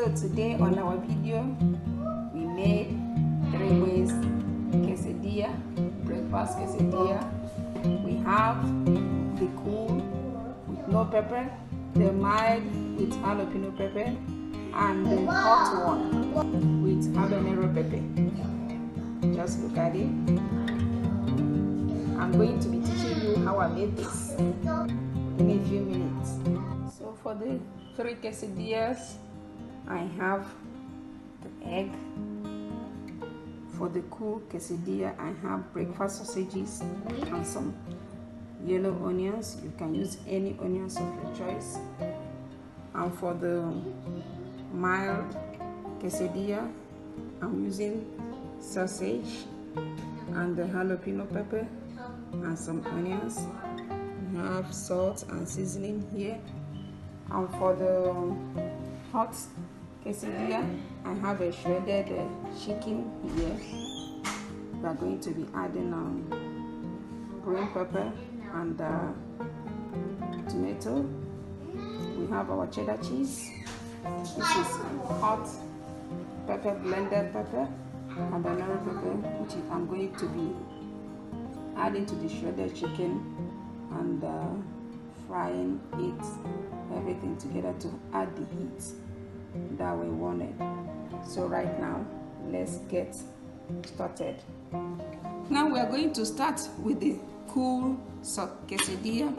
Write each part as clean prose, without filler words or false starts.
So today on our video, we made 3 ways quesadilla, breakfast quesadilla. We have the cool with no pepper, the mild with jalapeno pepper, and the hot one with habanero pepper. Just look at it. I'm going to be teaching you how I made this in a few minutes. So for the 3 quesadillas, I have the egg. For the cool quesadilla, I have breakfast sausages and some yellow onions. You can use any onions of your choice. And for the mild quesadilla, I'm using sausage and the jalapeno pepper and some onions. We have salt and seasoning here. And for the hot quesadilla, I have a shredded chicken here. We are going to be adding green pepper and tomato. We have our cheddar cheese. This is hot pepper, blended pepper, habanero pepper, which I'm going to be adding to the shredded chicken and frying it, everything together to add the heat that we wanted. So right now, let's get started. Now we are going to start with the cool quesadilla.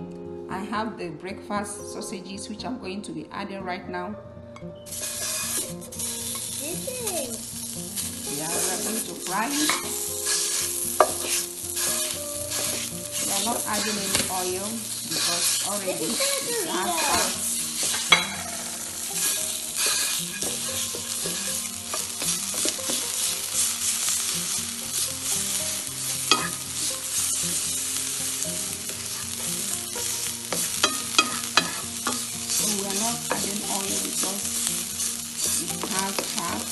I have the breakfast sausages, which I'm going to be adding right now. Yeah, we are going to fry it. We are not adding any oil because already it has fat. We are not adding oil because it has fat.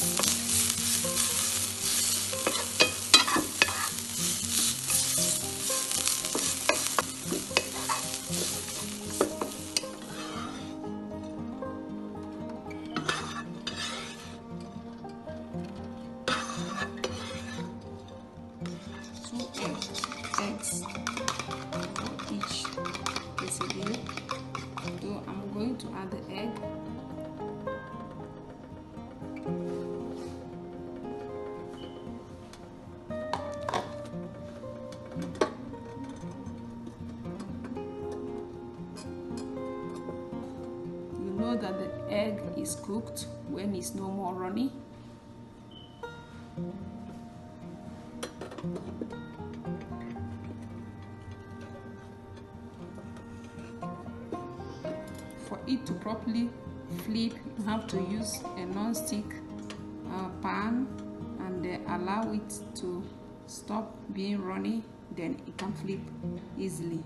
Eggs for each quesadilla. So I'm going to add the egg. You know that the egg is cooked when it's no more runny. For it to properly flip, you have to use a non-stick pan and allow it to stop being runny, then it can flip easily.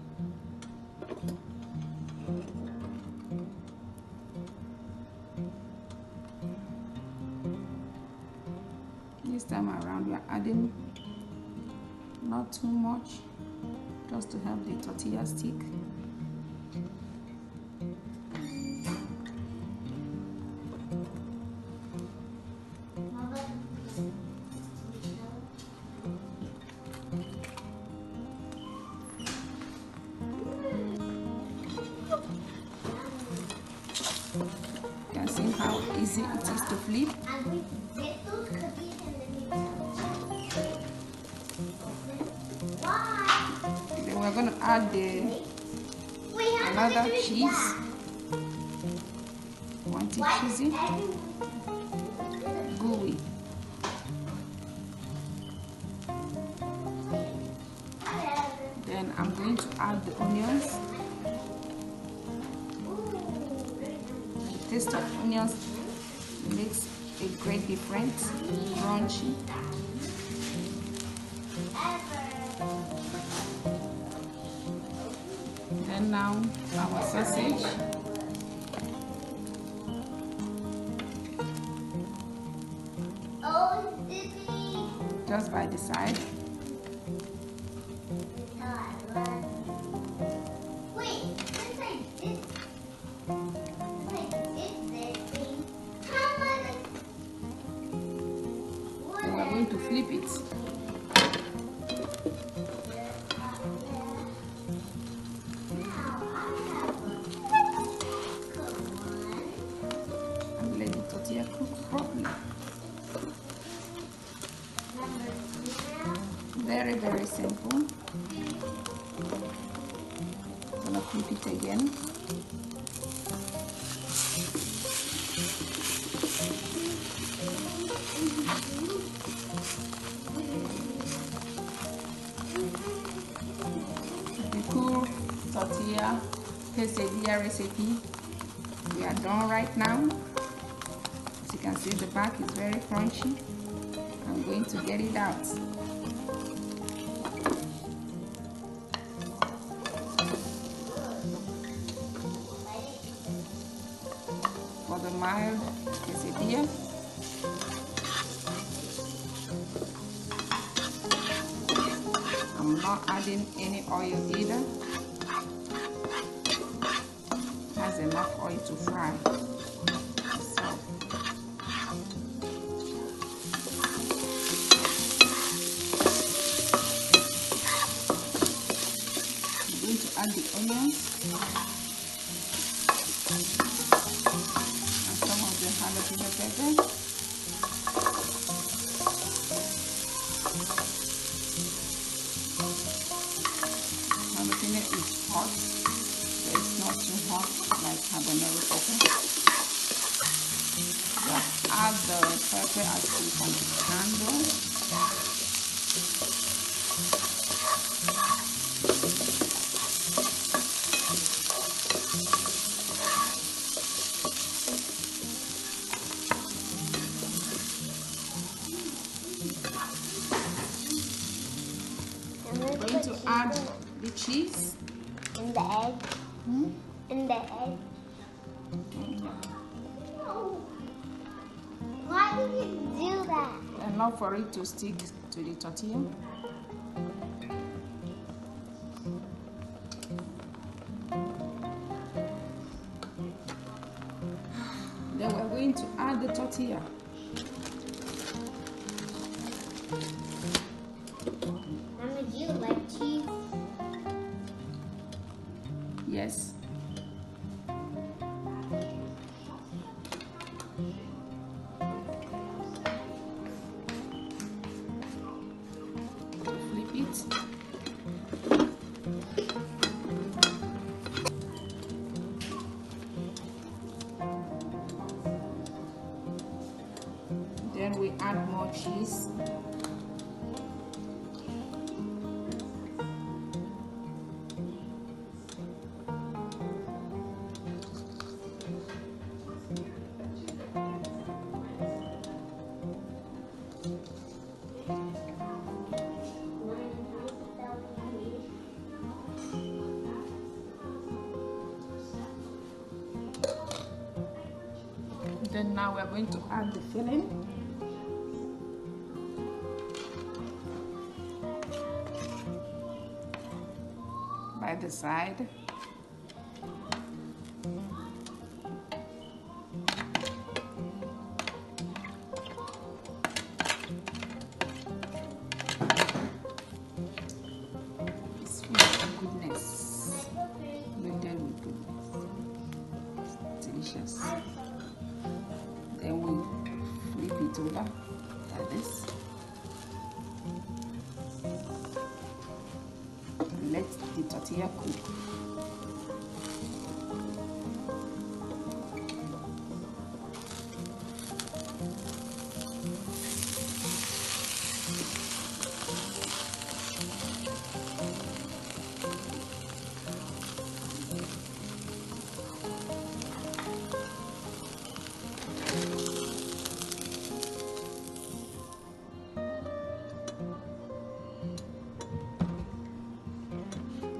This time around, we are adding not too much, just to help the tortilla stick. You can see how easy it is to flip. Then we're going to add another cheese. Want it cheesy? Gooey. Then I'm going to add the onions. The taste of onions makes a great difference. Crunchy. And now our sausage. Just by the side. Wait, how much going to flip it. And let the tortilla cook properly. Very, very simple. I'm gonna flip it again. The cool tortilla quesadilla recipe. We are done right now. As you can see, the back is very crunchy. I'm going to get it out. For the mild quesadilla, I'm not adding any oil either. It has enough oil to fry. So I'm going to add the onions. Jalapeno pepper. Jalapeno is hot, but it's not too hot like habanero pepper. Just add the pepper as you can handle. I'm going to add the cheese and the egg. And the egg. Why did you do that? Enough for it to stick to the tortilla. Then we're going to add the tortilla. Mama, do you like cheese? Yes. Flip it. Then we add more cheese. Then now we're going to add the filling. By the side. It's full of goodness. Loaded with goodness. Delicious. Then we flip it over like this. Let the tortilla cook.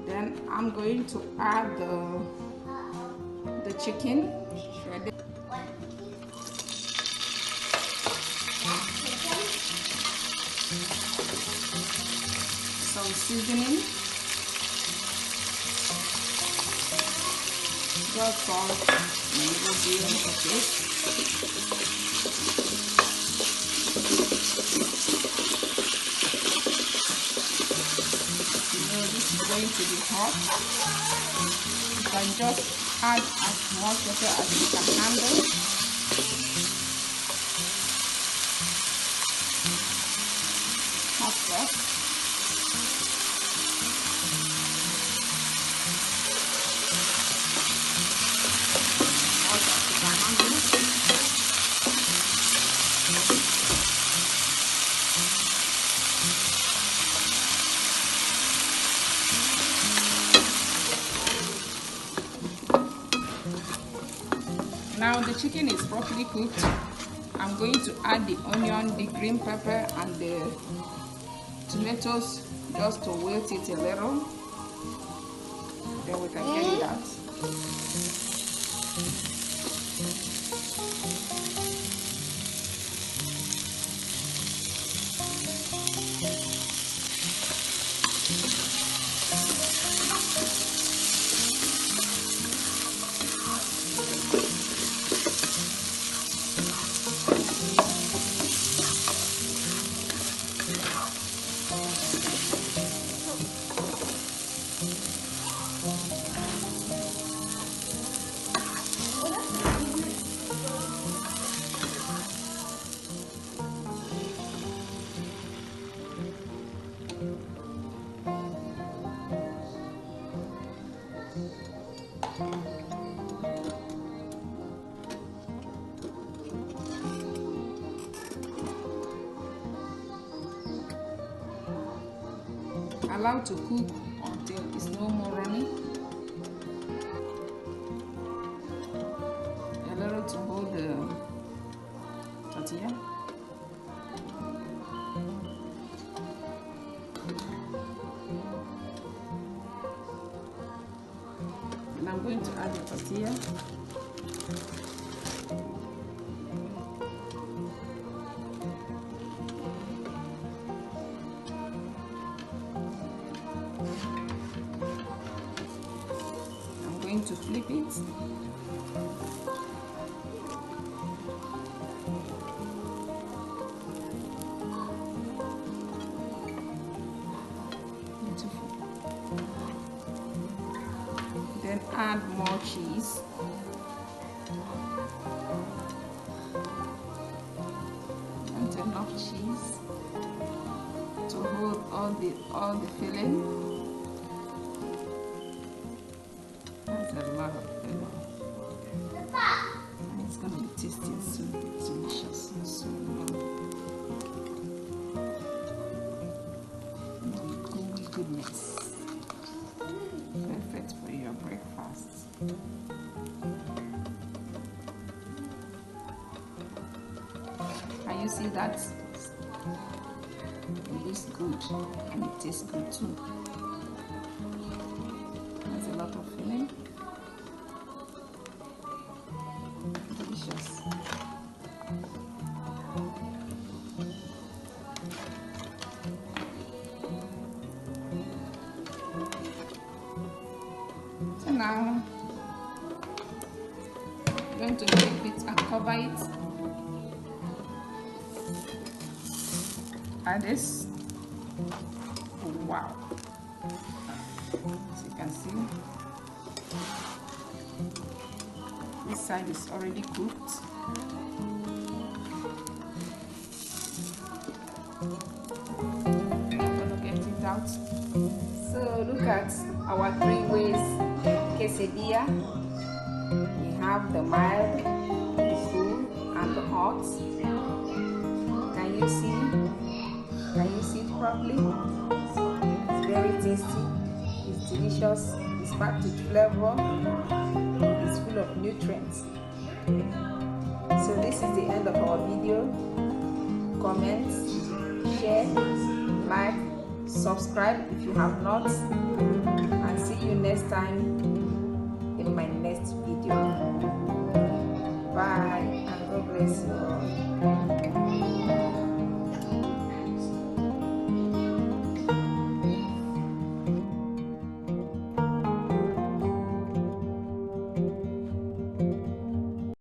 Then I'm going to add the chicken shredded. Some seasoning, just salt and a little bit of taste. going to be hot. You can just add as much water as you can handle. Hot sauce. Now the chicken is properly cooked. I'm going to add the onion, the green pepper, and the tomatoes just to wilt it a little. Then we can get it out. Allow to cook until it's no more runny. A little to hold the tortilla. And I'm going to add the tortilla. To flip it. Beautiful. Then add more cheese. And enough cheese to hold all the filling. A lot of filling. And it's gonna be tasty, so delicious, so gooey goodness. Perfect for your breakfast. And you see that it looks good and it tastes good too. There's a lot of filling. Delicious. So now I'm going to flip it and cover it. Add this. Oh, wow. As you can see, this side is already cooked. I'm gonna get it out. So look at our 3 ways quesadilla. We have the mild, the cool, and the hot. Can you see? Can you see it properly? It's very tasty. It's delicious. It's packed with flavor. It's full of nutrients. So this is the end of our video. Comment, share, like, subscribe if you have not, and see you next time in my next video. Bye, and God bless you all.